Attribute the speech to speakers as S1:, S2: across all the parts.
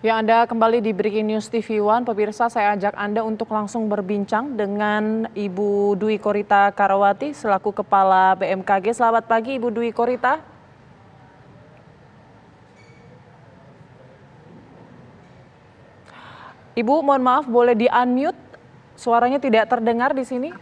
S1: Ya, Anda kembali di Breaking News TV One. Pemirsa, saya ajak Anda untuk langsung berbincang dengan Ibu Dwi Korita Karawati selaku Kepala BMKG. Selamat pagi Ibu Dwi Korita. Ibu, mohon maaf, boleh di-unmute? Suaranya tidak terdengar di sini.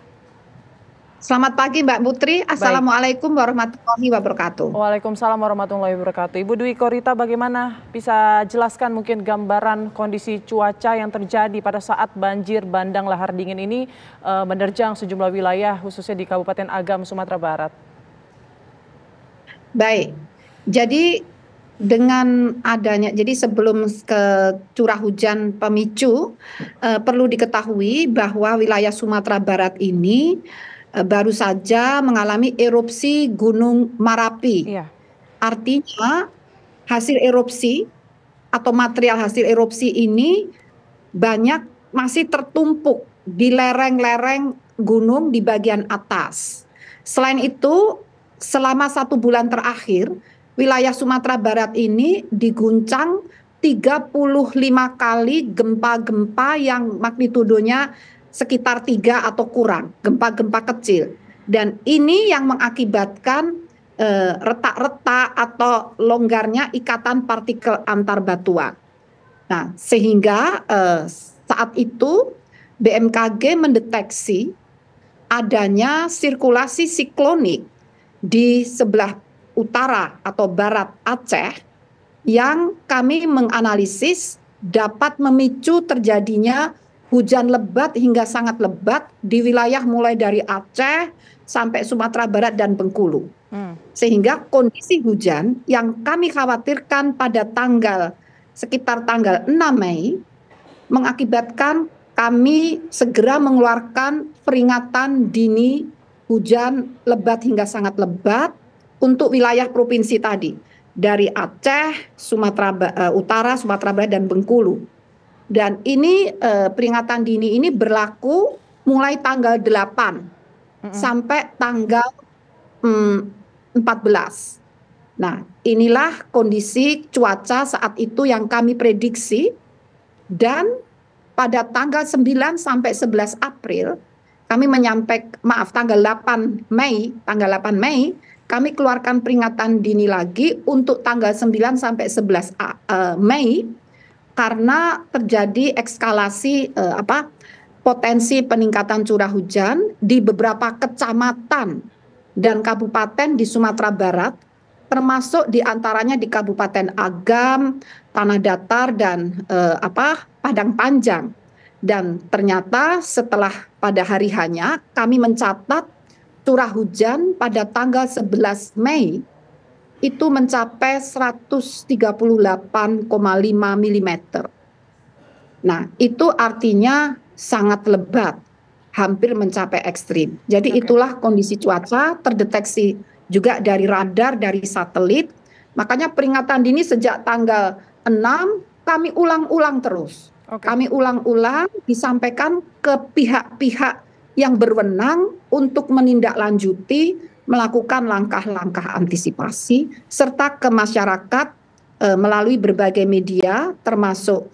S2: Selamat pagi Mbak Putri,
S1: Baik.
S2: Assalamualaikum warahmatullahi wabarakatuh.
S1: Waalaikumsalam warahmatullahi wabarakatuh. Ibu Dwi Korita, bagaimana bisa jelaskan mungkin gambaran kondisi cuaca yang terjadi pada saat banjir bandang lahar dingin ini menerjang sejumlah wilayah khususnya di Kabupaten Agam, Sumatera Barat?
S2: Baik, jadi dengan adanya, jadi sebelum ke curah hujan pemicu, perlu diketahui bahwa wilayah Sumatera Barat ini baru saja mengalami erupsi Gunung Marapi.
S1: Iya.
S2: Artinya hasil erupsi atau material hasil erupsi ini banyak masih tertumpuk di lereng-lereng gunung di bagian atas. Selain itu, selama 1 bulan terakhir, wilayah Sumatera Barat ini diguncang 35 kali gempa-gempa yang magnitudonya sekitar 3 atau kurang, gempa-gempa kecil. Dan ini yang mengakibatkan retak-retak atau longgarnya ikatan partikel antar batuan. Nah, sehingga saat itu BMKG mendeteksi adanya sirkulasi siklonik di sebelah utara atau barat Aceh yang kami menganalisis dapat memicu terjadinya hujan lebat hingga sangat lebat di wilayah mulai dari Aceh sampai Sumatera Barat dan Bengkulu. Sehingga kondisi hujan yang kami khawatirkan pada sekitar tanggal 6 Mei mengakibatkan kami segera mengeluarkan peringatan dini hujan lebat hingga sangat lebat untuk wilayah provinsi tadi dari Aceh, Sumatera Utara, Sumatera Barat dan Bengkulu. Dan ini peringatan dini ini berlaku mulai tanggal 8 sampai tanggal 14. Nah, inilah kondisi cuaca saat itu yang kami prediksi, dan pada tanggal 9 sampai 11 April kami tanggal 8 Mei kami keluarkan peringatan dini lagi untuk tanggal 9 sampai 11 Mei karena terjadi eskalasi potensi peningkatan curah hujan di beberapa kecamatan dan kabupaten di Sumatera Barat, termasuk diantaranya di Kabupaten Agam, Tanah Datar dan Padang Panjang. Dan ternyata setelah pada hari hanya kami mencatat curah hujan pada tanggal 11 Mei itu mencapai 138,5 mm. Nah, itu artinya sangat lebat, hampir mencapai ekstrim. Jadi itulah kondisi cuaca terdeteksi juga dari radar, dari satelit. Makanya peringatan dini sejak tanggal 6 kami ulang-ulang terus. Kami ulang-ulang disampaikan ke pihak-pihak yang berwenang untuk menindaklanjuti, melakukan langkah-langkah antisipasi, serta ke masyarakat melalui berbagai media termasuk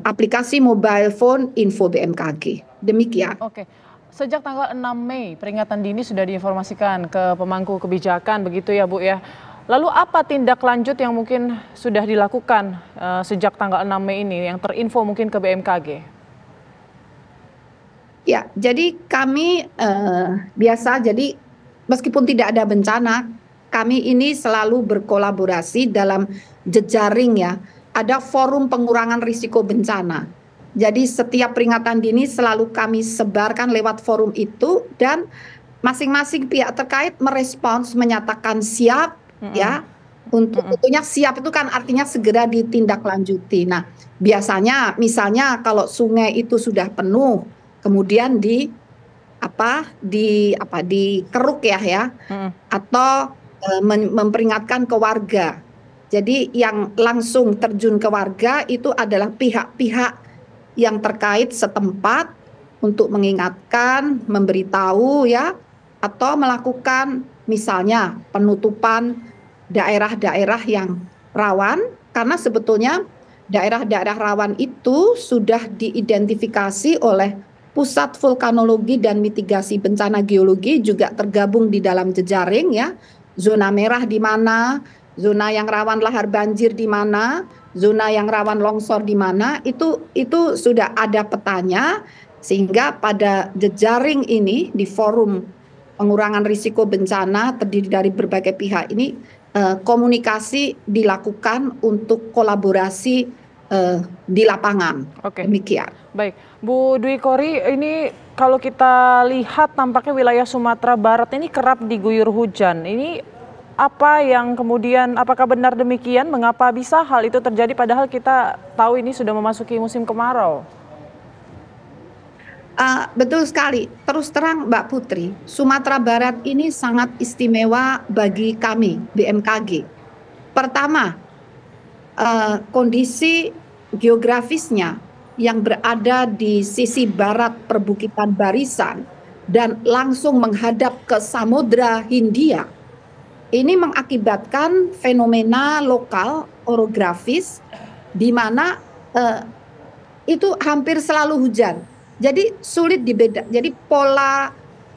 S2: aplikasi mobile phone info BMKG. Demikian.
S1: Oke. Sejak tanggal 6 Mei peringatan dini sudah diinformasikan ke pemangku kebijakan begitu ya Bu ya. Lalu apa tindak lanjut yang mungkin sudah dilakukan sejak tanggal 6 Mei ini yang terinfo mungkin ke BMKG?
S2: Ya, jadi kami jadi meskipun tidak ada bencana, kami ini selalu berkolaborasi dalam jejaring ya. Ada forum pengurangan risiko bencana. Jadi setiap peringatan dini selalu kami sebarkan lewat forum itu, dan masing-masing pihak terkait merespons, menyatakan siap ya. Untuk tentunya siap itu kan artinya segera ditindaklanjuti. Nah, biasanya misalnya kalau sungai itu sudah penuh, kemudian dikeruk ya, atau memperingatkan ke warga. Jadi yang langsung terjun ke warga itu adalah pihak-pihak yang terkait setempat untuk mengingatkan, memberitahu ya, atau melakukan misalnya penutupan daerah-daerah yang rawan, karena sebetulnya daerah-daerah rawan itu sudah diidentifikasi oleh Pusat Vulkanologi dan Mitigasi Bencana Geologi, juga tergabung di dalam jejaring ya. Zona merah di mana, zona yang rawan lahar banjir di mana, zona yang rawan longsor di mana, itu sudah ada petanya, sehingga pada jejaring ini di forum pengurangan risiko bencana terdiri dari berbagai pihak ini, komunikasi dilakukan untuk kolaborasi di lapangan.
S1: Oke.
S2: Demikian.
S1: Baik, Bu Dwi Kori, ini kalau kita lihat tampaknya wilayah Sumatera Barat ini kerap diguyur hujan. Ini apa yang kemudian, apakah benar demikian? Mengapa bisa hal itu terjadi padahal kita tahu ini sudah memasuki musim kemarau?
S2: Betul sekali. Terus terang Mbak Putri, Sumatera Barat ini sangat istimewa bagi kami BMKG. Pertama, kondisi geografisnya yang berada di sisi barat perbukitan Barisan dan langsung menghadap ke Samudra Hindia. Ini mengakibatkan fenomena lokal orografis di mana itu hampir selalu hujan. Jadi sulit dibedakan. Jadi pola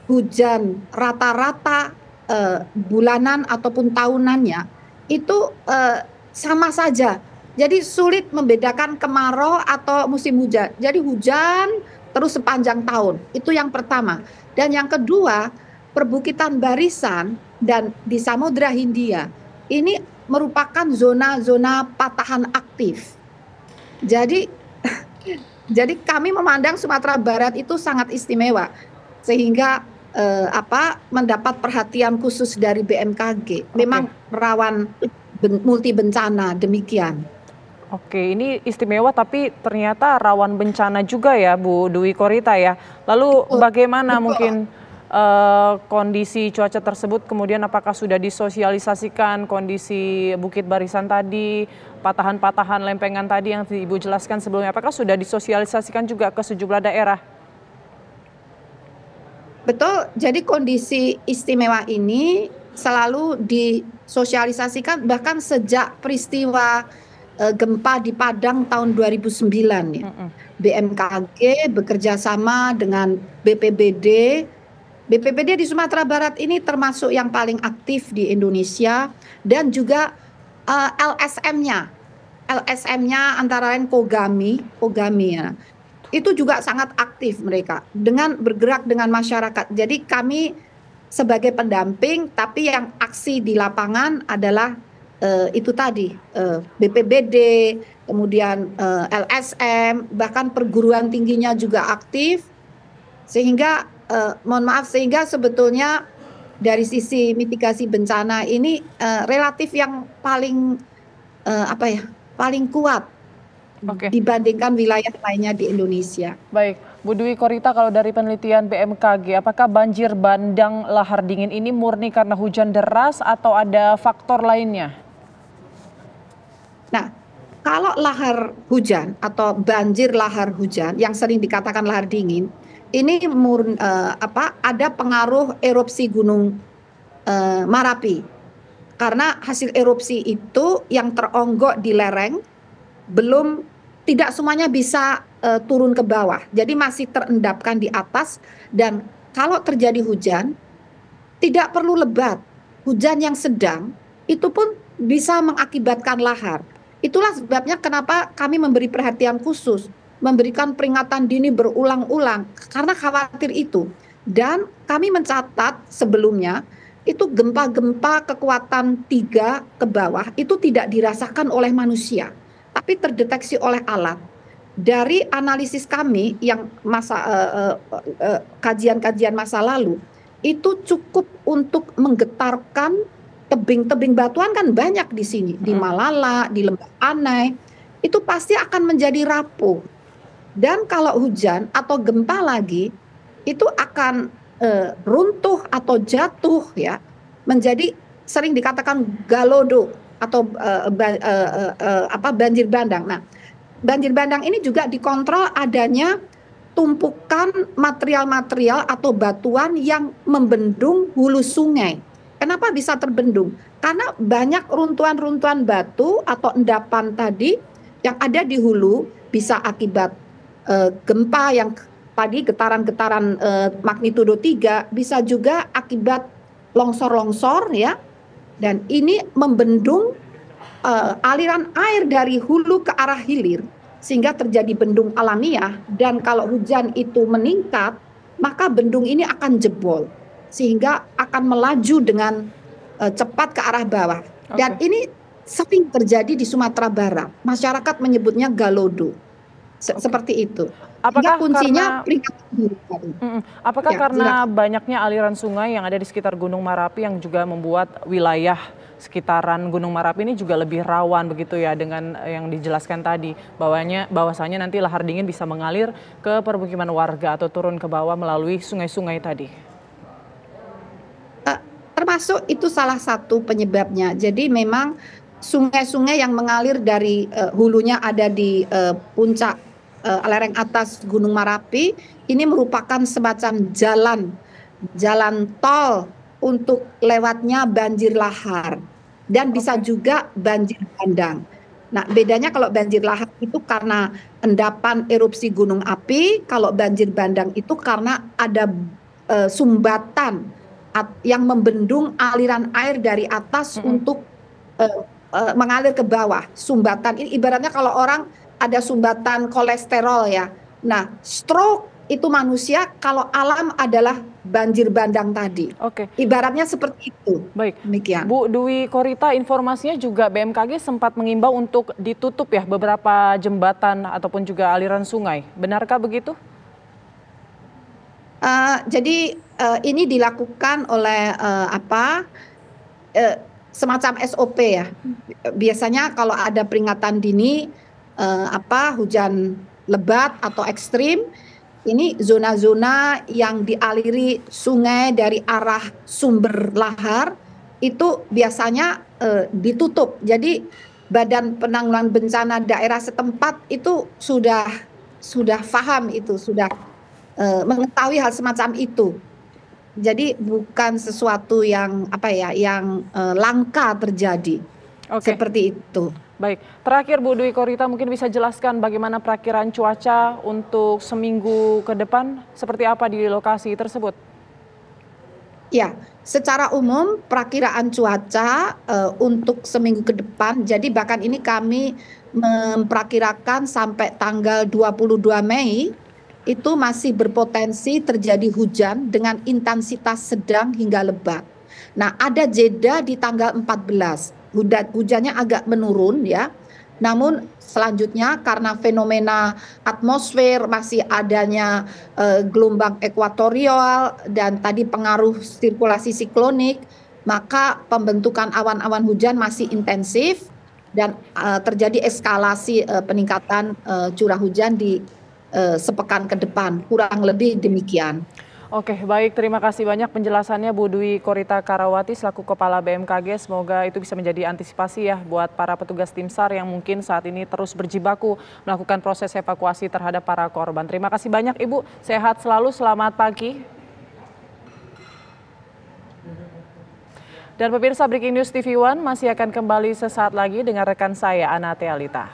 S2: hujan rata-rata bulanan ataupun tahunannya itu sama saja. Jadi sulit membedakan kemarau atau musim hujan. Jadi hujan terus sepanjang tahun. Itu yang pertama. Dan yang kedua, perbukitan Barisan dan di Samudra Hindia ini merupakan zona-zona patahan aktif. Jadi kami memandang Sumatera Barat itu sangat istimewa, sehingga mendapat perhatian khusus dari BMKG. Memang rawan multi bencana, demikian.
S1: Oke, ini istimewa tapi ternyata rawan bencana juga ya Bu Dwi Korita ya. Lalu bagaimana mungkin kondisi cuaca tersebut, kemudian apakah sudah disosialisasikan kondisi Bukit Barisan tadi, patahan-patahan lempengan tadi yang Ibu jelaskan sebelumnya, apakah sudah disosialisasikan juga ke sejumlah daerah?
S2: Betul, jadi kondisi istimewa ini selalu disosialisasikan bahkan sejak peristiwa gempa di Padang tahun 2009 ya. BMKG bekerja sama dengan BPBD. BPBD di Sumatera Barat ini termasuk yang paling aktif di Indonesia, dan juga LSM-nya. LSM-nya antara lain Kogami ya. Itu juga sangat aktif mereka dengan bergerak dengan masyarakat. Jadi kami sebagai pendamping, tapi yang aksi di lapangan adalah itu tadi BPBD, kemudian LSM, bahkan perguruan tingginya juga aktif, sehingga sehingga sebetulnya dari sisi mitigasi bencana ini relatif yang paling paling kuat dibandingkan wilayah lainnya di Indonesia.
S1: Baik, Bu Dwi Korita, kalau dari penelitian BMKG, apakah banjir bandang lahar dingin ini murni karena hujan deras atau ada faktor lainnya?
S2: Nah, kalau lahar hujan atau banjir lahar hujan yang sering dikatakan lahar dingin, ini ada pengaruh erupsi Gunung Marapi. Karena hasil erupsi itu yang teronggok di lereng tidak semuanya bisa turun ke bawah. Jadi masih terendapkan di atas, dan kalau terjadi hujan tidak perlu lebat. Hujan yang sedang itu pun bisa mengakibatkan lahar. Itulah sebabnya kenapa kami memberi perhatian khusus, memberikan peringatan dini berulang-ulang karena khawatir itu. Dan kami mencatat sebelumnya itu gempa-gempa kekuatan 3 ke bawah itu tidak dirasakan oleh manusia, tapi terdeteksi oleh alat. Dari analisis kami yang kajian-kajian masa lalu, itu cukup untuk menggetarkan tebing-tebing batuan, kan banyak di sini, di Malala, di Lembah Anai, itu pasti akan menjadi rapuh. Dan kalau hujan atau gempa lagi, itu akan runtuh atau jatuh ya, menjadi sering dikatakan galodo atau banjir bandang. Nah, banjir bandang ini juga dikontrol adanya tumpukan material-material atau batuan yang membendung hulu sungai. Kenapa bisa terbendung? Karena banyak runtuhan-runtuhan batu atau endapan tadi Yang ada di hulu bisa akibat gempa yang tadi getaran-getaran magnitudo 3, bisa juga akibat longsor-longsor ya. Dan ini membendung aliran air dari hulu ke arah hilir sehingga terjadi bendung alamiah, dan kalau hujan itu meningkat maka bendung ini akan jebol sehingga akan melaju dengan cepat ke arah bawah. Dan
S1: Oke.
S2: ini sering terjadi di Sumatera Barat. Masyarakat menyebutnya galodo.
S1: Oke.
S2: Seperti itu. Sehingga
S1: Apakah
S2: kuncinya
S1: karena
S2: peringatan dini tadi.
S1: Apakah
S2: Ya,
S1: karena
S2: silakan.
S1: banyaknya aliran sungai yang ada di sekitar Gunung Merapi yang juga membuat wilayah sekitaran Gunung Merapi ini juga lebih rawan begitu ya, dengan yang dijelaskan tadi bahwasanya nanti lahar dingin bisa mengalir ke permukiman warga atau turun ke bawah melalui sungai-sungai tadi?
S2: Eh, Termasuk itu salah satu penyebabnya. Jadi memang sungai-sungai yang mengalir dari hulunya ada di puncak lereng atas Gunung Merapi ini merupakan semacam jalan tol untuk lewatnya banjir lahar dan bisa
S1: Oke.
S2: juga banjir bandang. Nah, bedanya kalau banjir lahar itu karena endapan erupsi gunung api, kalau banjir bandang itu karena ada sumbatan yang membendung aliran air dari atas
S1: Mm-mm.
S2: untuk mengalir ke bawah. Sumbatan ini ibaratnya kalau orang ada sumbatan kolesterol ya. Nah, stroke itu manusia, kalau alam adalah banjir bandang tadi.
S1: Oke.
S2: Ibaratnya seperti itu.
S1: Baik,
S2: Demikian.
S1: Bu Dwi Korita, informasinya juga BMKG sempat mengimbau untuk ditutup ya beberapa jembatan ataupun juga aliran sungai. Benarkah begitu?
S2: Jadi ini dilakukan oleh semacam SOP ya. Biasanya kalau ada peringatan dini hujan lebat atau ekstrim, ini zona-zona yang dialiri sungai dari arah sumber lahar itu biasanya ditutup. Jadi Badan Penanggulangan Bencana daerah setempat itu sudah paham itu, sudah mengetahui hal semacam itu. Jadi bukan sesuatu yang yang langka terjadi.
S1: Oke,
S2: Seperti itu.
S1: baik. Terakhir Bu Dwi Korita mungkin bisa jelaskan bagaimana perakiraan cuaca untuk seminggu ke depan, seperti apa di lokasi tersebut?
S2: Ya, secara umum perakiraan cuaca untuk seminggu ke depan, jadi bahkan ini kami memperkirakan sampai tanggal 22 Mei itu masih berpotensi terjadi hujan dengan intensitas sedang hingga lebat. Nah, ada jeda di tanggal 14. Hujannya agak menurun ya. Namun selanjutnya karena fenomena atmosfer masih adanya gelombang ekuatorial dan tadi pengaruh sirkulasi siklonik, maka pembentukan awan-awan hujan masih intensif dan terjadi eskalasi peningkatan curah hujan di sepekan ke depan, kurang lebih demikian.
S1: Oke, baik. Terima kasih banyak penjelasannya Bu Dwi Korita Karawati selaku Kepala BMKG. Semoga itu bisa menjadi antisipasi ya buat para petugas tim SAR yang mungkin saat ini terus berjibaku melakukan proses evakuasi terhadap para korban. Terima kasih banyak Ibu. Sehat selalu. Selamat pagi. Dan pemirsa, Breaking News TV One masih akan kembali sesaat lagi dengan rekan saya Ana Tealita.